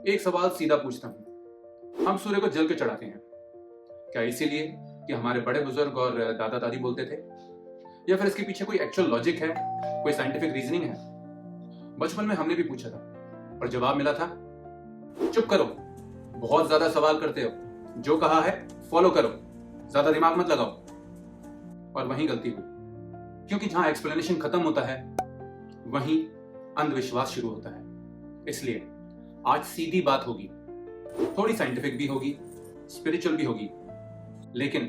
एक सवाल सीधा पूछता हूँ, हम सूर्य को जल के चढ़ाते हैं, क्या इसीलिए कि हमारे बड़े बुजुर्ग और दादा दादी बोलते थे, या फिर इसके पीछे कोई एक्चुअल लॉजिक है, कोई साइंटिफिक रीजनिंग है? बचपन में हमने भी पूछा था और जवाब मिला था, चुप करो, बहुत ज्यादा सवाल करते हो, जो कहा है फॉलो करो, ज्यादा दिमाग मत लगाओ। और वहीं गलती हुई, क्योंकि जहां एक्सप्लेनेशन खत्म होता है वहीं अंधविश्वास शुरू होता है। इसलिए आज सीधी बात होगी, थोड़ी साइंटिफिक भी होगी, स्पिरिचुअल भी होगी, लेकिन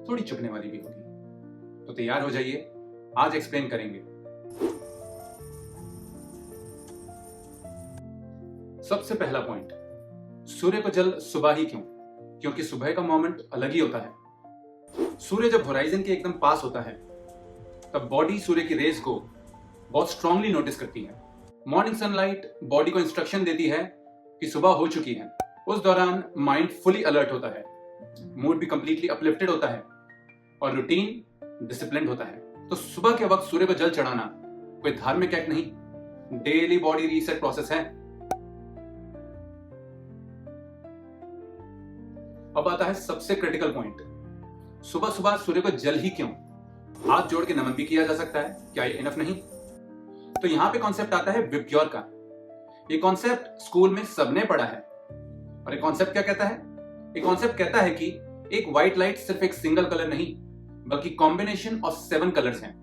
थोड़ी चुभने वाली भी होगी। तो तैयार हो जाइए, आज एक्सप्लेन करेंगे। सबसे पहला पॉइंट, सूर्य को जल सुबह ही क्यों? क्योंकि सुबह का मोमेंट अलग ही होता है। सूर्य जब होराइजन के एकदम पास होता है तब बॉडी सूर्य की रेज को बहुत स्ट्रांगली नोटिस करती है। मॉर्निंग सनलाइट बॉडी को इंस्ट्रक्शन देती है कि सुबह हो चुकी है। उस दौरान माइंड फुली अलर्ट होता है, मूड भी कंप्लीटली अपलिफ्टेड होता है और रूटीन डिसिप्लिन्ड होता है। तो सुबह के वक्त सूर्य को जल चढ़ाना कोई धार्मिक एक्ट नहीं, डेली बॉडी रीसेट प्रोसेस है। अब आता है सबसे क्रिटिकल पॉइंट, सुबह सुबह सूर्य को जल ही क्यों? हाथ जोड़ के नमन भी किया जा सकता है, क्या ये इनफ नहीं? तो यहां पे कॉन्सेप्ट आता है विप्योर का। ये कॉन्सेप्ट स्कूल में सबने पढ़ा है। और ये कॉन्सेप्ट क्या कहता है? ये कॉन्सेप्ट कहता है कि एक व्हाइट लाइट सिर्फ एक सिंगल कलर नहीं, बल्कि कॉम्बिनेशन ऑफ 7 कलर्स हैं।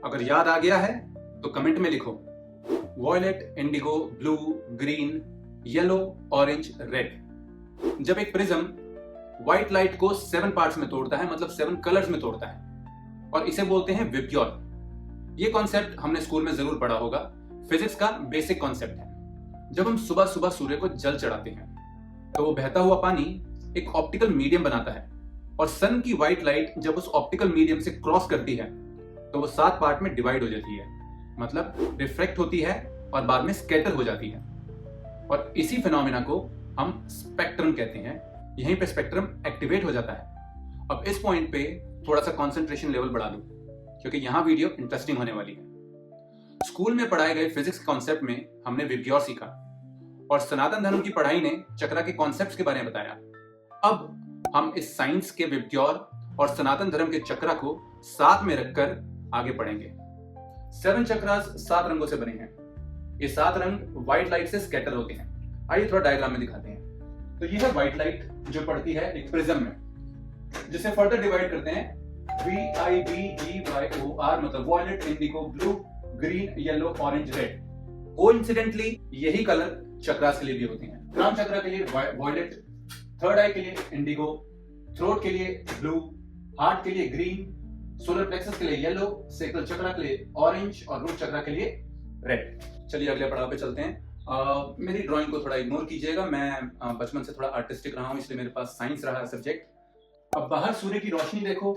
अगर याद आ गया है तो कमेंट में लिखो, violet, indigo, blue, green, yellow, orange, red. जब एक प्रिज्म व्हाइट लाइट को 7 पार्ट्स में तोड़ता है, मतलब 7 कलर्स में तोड़ता है, और इसे बोलते हैं विप्योर। ये कॉन्सेप्ट हमने स्कूल में जरूर पढ़ा होगा, फिजिक्स का बेसिक कॉन्सेप्ट है। जब हम सुबह सुबह सूर्य को जल चढ़ाते हैं तो वो बहता हुआ पानी एक ऑप्टिकल मीडियम बनाता है, और सन की व्हाइट लाइट जब उस ऑप्टिकल मीडियम से क्रॉस करती है तो वो 7 पार्ट में डिवाइड हो जाती है, मतलब रिफ्रैक्ट होती है और बाद में स्कैटर हो जाती है। और इसी फिनोमेना को हम स्पेक्ट्रम कहते हैं। यहीं पे स्पेक्ट्रम एक्टिवेट हो जाता है। अब इस पॉइंट पे थोड़ा सा कंसंट्रेशन लेवल बढ़ा दूं, क्योंकि यहां वीडियो इंटरेस्टिंग होने वाली है। स्कूल में पढ़ाए गए फिजिक्स कॉन्सेप्ट में हमने विप्योर सीखा, और सनातन धर्म की पढ़ाई ने चक्रा के कॉन्सेप्ट्स के बारे में बताया। अब हम इस साइंस के विप्योर और सनातन धर्म के चक्रा को साथ में रखकर आगे पढ़ेंगे। 7 चक्रास 7 रंगों से बने हैं। ये 7 रंग व्हाइट लाइट से स्कैटर होते हैं। आइए थोड़ा डायग्राम में दिखाते हैं। तो ये है व्हाइट लाइट जो पड़ती है एक प्रिज्म में, जिसे फर्दर डिवाइड करते हैं VIBGYOR, मतलब violet, indigo, blue, green, yellow, orange, red. Coincidentally यही कलर चक्रास के लिए भी होते हैं। क्राउन चक्रा के लिए वॉयलेट, थर्ड आई के लिए इंडिगो, थ्रोट के लिए ब्लू, हार्ट के लिए ग्रीन, सोलर प्लेक्सस के लिए येलो, सैक्रल चक्रा के लिए ऑरेंज और रूट चक्रा के लिए रेड। चलिए अगले पड़ाव पे चलते हैं। मेरी ड्राइंग को थोड़ा इग्नोर कीजिएगा, मैं बचपन से थोड़ा आर्टिस्टिक रहा हूँ, इसलिए मेरे पास साइंस रहा सब्जेक्ट। अब बाहर सूर्य की रोशनी देखो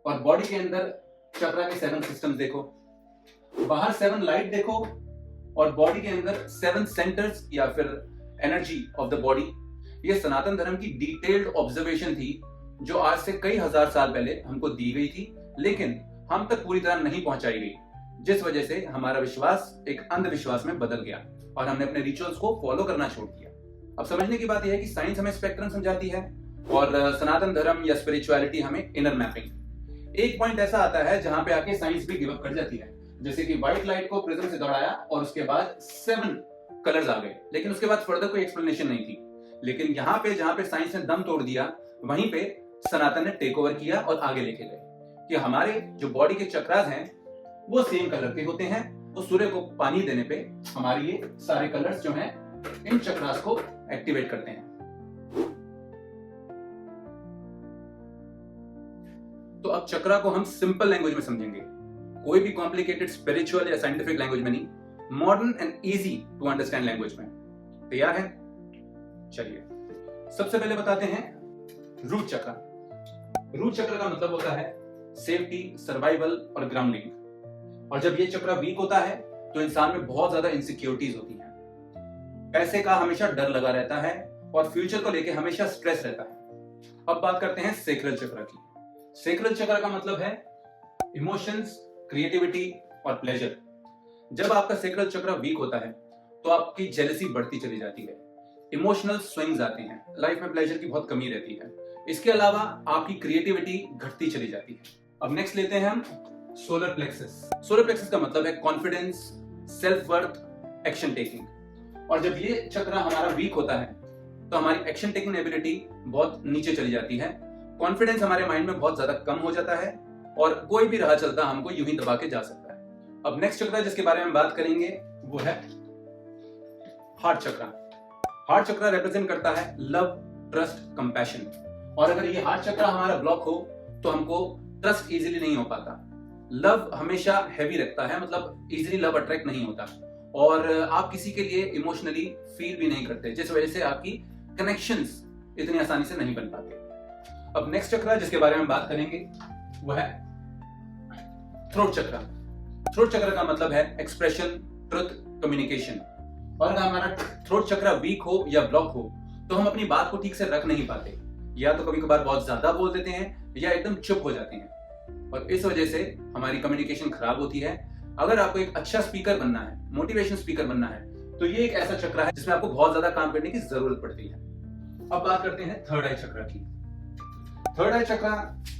और बॉडी के अंदर चक्रा के 7 सिस्टम्स देखो। बाहर 7 लाइट देखो और बॉडी के अंदर 7 सेंटर्स या फिर एनर्जी ऑफ द बॉडी। ये सनातन धर्म की डिटेल्ड ऑब्जर्वेशन थी, जो आज से कई हजार साल पहले हमको दी गई थी, लेकिन हम तक पूरी तरह नहीं पहुंचाई गई, जिस वजह से हमारा विश्वास एक अंधविश्वास में बदल गया और हमने अपने रिचुअल्स को फॉलो करना छोड़ दिया। अब समझने की बात यह है कि साइंस हमें स्पेक्ट्रम समझाती है और सनातन धर्म या स्पिरिचुअलिटी हमें इनर मैपिंग। एक पॉइंट ऐसा आता है जहां पे आके साइंस भी गिव अप कर जाती है, जैसे कि व्हाइट लाइट को प्रिज्म से दौड़ाया और उसके बाद 7 कलर्स आ गए, लेकिन उसके बाद फर्दर कोई एक्सप्लेनेशन नहीं थी। लेकिन यहाँ पे जहां पे साइंस ने दम तोड़ दिया, वहीं पे सनातन ने टेक ओवर किया और आगे लेके गए कि हमारे जो बॉडी के चक्रास हैं वो सेम कलर के होते हैं। वो सूर्य को पानी देने पे हमारे ये सारे कलर्स जो हैं इन चक्रास को एक्टिवेट करते हैं। तो अब चक्रा को हम सिंपल लैंग्वेज में समझेंगे, कोई भी कॉम्प्लिकेटेड स्पिरिचुअल या साइंटिफिक लैंग्वेज में नहीं, modern and easy to understand language में। तैयार है? चलिए सबसे पहले बताते हैं रूट चक्रा। रूट चक्र का मतलब होता है सेफ्टी, सर्वाइवल और ग्राउंडिंग। और जब ये चक्र वीक होता है तो इंसान में बहुत ज्यादा इनसिक्योरिटीज होती हैं, पैसे का हमेशा डर लगा रहता है और फ्यूचर को लेके हमेशा स्ट्रेस रहता है। अब बात करते हैं सेक्रल चक्र की। सेक्रल चक्र का मतलब है इमोशंस, क्रिएटिविटी और प्लेजर। जब आपका सेक्रल चक्र वीक होता है तो आपकी जेलसी बढ़ती चली जाती है, इमोशनल स्विंग्स आते हैं, लाइफ में प्लेजर की बहुत कमी रहती है। इसके अलावा आपकी क्रिएटिविटी घटती चली जाती है। अब नेक्स्ट लेते हैं हम सोलर प्लेक्सस। सोलर प्लेक्सस का मतलब है confidence, self worth, action taking. और जब ये चक्र हमारा वीक होता है तो हमारी एक्शन टेकिंग एबिलिटी बहुत नीचे चली जाती है, कॉन्फिडेंस हमारे माइंड में बहुत ज्यादा कम हो जाता है और कोई भी राह चलता हमको यूं ही दबा के जा सकता है। अब नेक्स्ट चक्र जिसके बारे में बात करेंगे वो है हार्ट चक्र। हार्ट चक्र रिप्रेजेंट करता है लव, ट्रस्ट, कंपैशन। और अगर ये हार्ट चक्र हमारा ब्लॉक हो तो हमको ट्रस्ट इजीली नहीं हो पाता, लव हमेशा हैवी रखता है, मतलब इजीली लव अट्रैक्ट नहीं होता, और आप किसी के लिए इमोशनली फील भी नहीं करते, जिस वजह से आपकी कनेक्शंस इतनी आसानी से नहीं बन पाते। अब नेक्स्ट चक्र जिसके बारे में बात करेंगे वो है थ्रोट चक्र। थ्रोट चक्र का मतलब है एक्सप्रेशन, ट्रुथ, कम्युनिकेशन। और अगर हमारा थ्रोट चक्र वीक हो या ब्लॉक हो तो हम अपनी बात को ठीक से रख नहीं पाते, या तो कभी कभार बहुत ज्यादा बोल देते हैं या एकदम चुप हो जाते हैं, और इस वजह से हमारी कम्युनिकेशन खराब होती है। अगर आपको एक अच्छा स्पीकर बनना है, मोटिवेशन स्पीकर बनना है, तो ये एक ऐसा चक्र है जिसमें आपको बहुत ज्यादा काम करने की जरूरत पड़ती है। अब बात करते हैं थर्ड आई चक्र की। थर्ड आई चक्र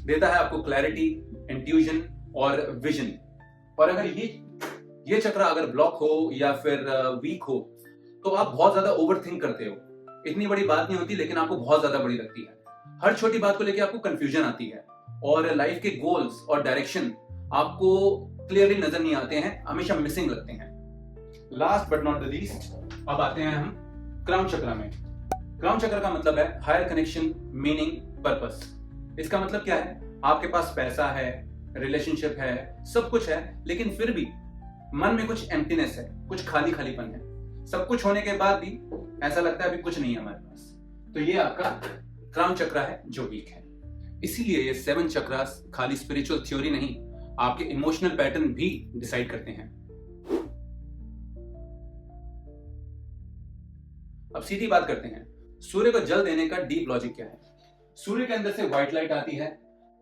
देता है आपको क्लैरिटी, इंट्यूजन और विजन। और अगर ये चक्र अगर ब्लॉक हो या फिर वीक हो तो आप बहुत ज्यादा ओवरथिंक करते हो। इतनी बड़ी बात नहीं होती लेकिन आपको बहुत ज्यादा बड़ी लगती है। हर छोटी बात को लेकर आपको कंफ्यूजन आती है और लाइफ के गोल्स और डायरेक्शन आपको क्लियरली नजर नहीं आते हैं, हमेशा मिसिंग लगते हैं। Last but not the least, अब आते हैं हम क्राउन चक्र में। क्राउन चक्र का मतलब है हायर कनेक्शन, मीनिंग, पर्पस। इसका मतलब क्या है? आपके पास पैसा है, रिलेशनशिप है, सब कुछ है, लेकिन फिर भी मन में कुछ एम्प्टीनेस है, कुछ खाली खालीपन है। सब कुछ होने के बाद भी ऐसा लगता है अभी कुछ नहीं है हमारे पास। तो ये आपका क्राउन चक्र है जो वीक है। इसीलिए ये 7 चक्रास खाली स्पिरिचुअल थ्योरी नहीं, आपके इमोशनल पैटर्न भी डिसाइड करते हैं। अब सीधी बात करते हैं, सूर्य को जल देने का डीप लॉजिक क्या है? सूर्य के अंदर से व्हाइट लाइट आती है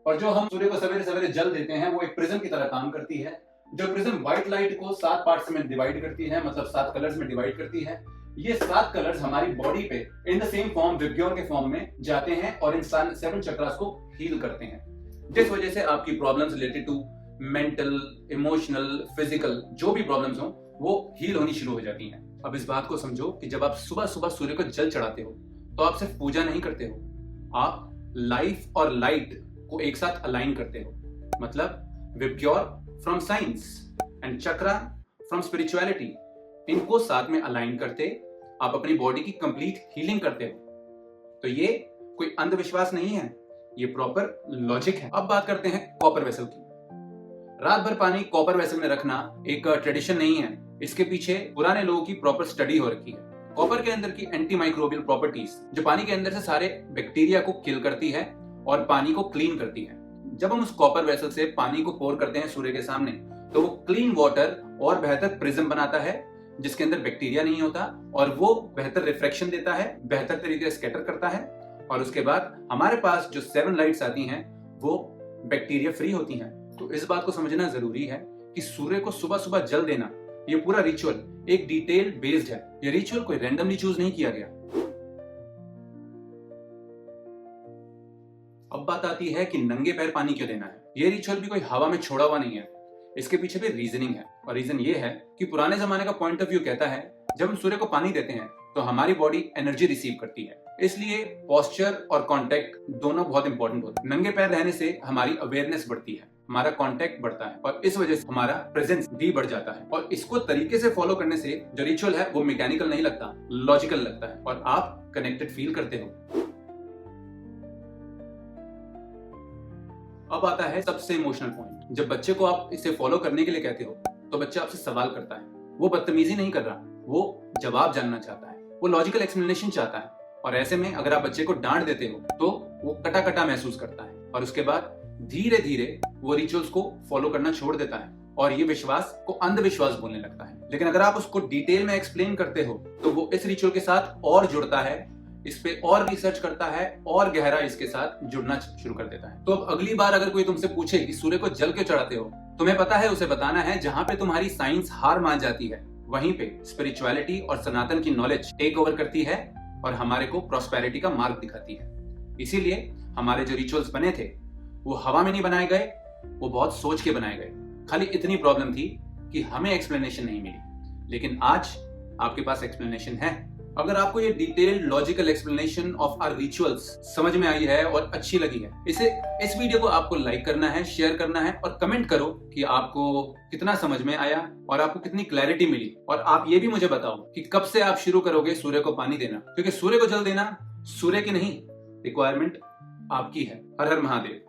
और जो हम सूर्य को सवेरे सवेरे जल देते हैं वो एक प्रिज्म की तरह काम करती है। जो प्रिज्म व्हाइट लाइट को 7 पार्ट्स में डिवाइड करती है, मतलब 7 कलर्स में डिवाइड करती है। ये 7 कलर्स हमारी बॉडी पे इन द सेम फॉर्म, विब्ग्योर के फॉर्म में जाते हैं और इन 7 चक्रास को हील करते हैं, जिस वजह से आपकी problems related to mental, emotional, physical जो भी प्रॉब्लम्स हो वो हील होनी शुरू हो जाती हैं। अब इस बात को समझो कि जब आप सुबह सुबह सूर्य को जल चढ़ाते हो तो आप सिर्फ पूजा नहीं करते हो, आप लाइफ और लाइट को एक साथ अलाइन करते हो। मतलब VIBGYOR from science and chakra from spirituality, इनको साथ में अलाइन करते आप अपनी बॉडी की कंप्लीट हीलिंग करते हो। तो ये कोई अंधविश्वास नहीं है, ये प्रॉपर लॉजिक है। अब बात करते हैं कॉपर वेसल की। रात भर पानी कॉपर वेसल में रखना एक ट्रेडिशन नहीं है, इसके पीछे पुराने लोगों की प्रॉपर स्टडी हो रखी है। कॉपर के अंदर की एंटी माइक्रोबियल प्रॉपर्टीज जो पानी के अंदर से सारे बैक्टीरिया को किल करती है और पानी को क्लीन करती है। जब हम उस कॉपर वेसल से पानी को पोर करते हैं सूर्य के सामने तो वो क्लीन वाटर और बेहतर प्रिज्म बनाता है जिसके अंदर बैक्टीरिया नहीं होता, और वो बेहतर रिफ्लेक्शन देता है, बेहतर तरीके से स्कैटर करता है, और उसके बाद हमारे पास जो 7 लाइट्स आती हैं वो बैक्टीरिया फ्री होती हैं। तो इस बात को समझना जरूरी है कि सूर्य को सुबह सुबह जल देना, ये पूरा रिचुअल एक डिटेल बेस्ड है। ये रिचुअल कोई रैंडमली चूज नहीं किया गया। अब बात आती है कि नंगे पैर पानी क्यों देना है। ये रिचुअल भी कोई हवा में छोड़ा हुआ नहीं है, इसके पीछे भी रीजनिंग है, और रीजन ये है कि पुराने जमाने का पॉइंट ऑफ व्यू कहता है जब हम सूर्य को पानी देते हैं तो हमारी बॉडी एनर्जी रिसीव करती है, इसलिए पोस्चर और कांटेक्ट दोनों बहुत इंपॉर्टेंट होते हैं। नंगे पैर रहने से हमारी अवेयरनेस बढ़ती है, हमारा कांटेक्ट बढ़ता है और इस वजह से हमारा प्रेजेंस भी बढ़ जाता है। और इसको तरीके से फॉलो करने से जो रिचुअल है वो मैकेनिकल नहीं लगता, लॉजिकल लगता है और आप कनेक्टेड फील करते हो। अब आता है सबसे इमोशनल पॉइंट। जब बच्चे को आप इसे फॉलो करने के लिए कहते हो तो बच्चा आपसे सवाल करता है। वो बदतमीजी नहीं कर रहा, वो जवाब जानना चाहता है, वो लॉजिकल एक्सप्लेनेशन चाहता है। और ऐसे में अगर आप बच्चे को डांट देते हो तो वो कटा कटा महसूस करता है और उसके बाद धीरे धीरे वो रिचुअल्स को फॉलो करना छोड़ देता है और ये विश्वास को अंधविश्वास बोलने लगता है। लेकिन अगर आप उसको डिटेल में एक्सप्लेन करते हो तो वो इस रिचुअल के साथ और जुड़ता है, इस पे और रिसर्च करता है और गहरा इसके साथ जुड़ना शुरू कर देता है। तो अब अगली बार अगर कोई तुमसे पूछे कि सूर्य को जल क्यों चढ़ाते हो, तुम्हें पता है उसे बताना है जहां पे तुम्हारी साइंस हार मान जाती है वहीं पे स्पिरिचुअलिटी और सनातन की नॉलेज टेक ओवर करती है और हमारे को प्रॉस्पेरिटी का मार्ग दिखाती है। इसीलिए हमारे जो रिचुअल्स बने थे वो हवा में नहीं बनाए गए, वो बहुत सोच के बनाए गए। खाली इतनी प्रॉब्लम थी कि हमें एक्सप्लेनेशन नहीं मिली, लेकिन आज आपके पास एक्सप्लेनेशन है। अगर आपको ये detailed logical explanation of our rituals समझ में आई है और अच्छी लगी है, इस वीडियो को आपको लाइक करना है, शेयर करना है और कमेंट करो कि आपको कितना समझ में आया और आपको कितनी क्लैरिटी मिली। और आप ये भी मुझे बताओ कि कब से आप शुरू करोगे सूर्य को पानी देना, क्योंकि सूर्य को जल देना सूर्य की नहीं, रिक्वायरमेंट आपकी है। हर हर महादेव।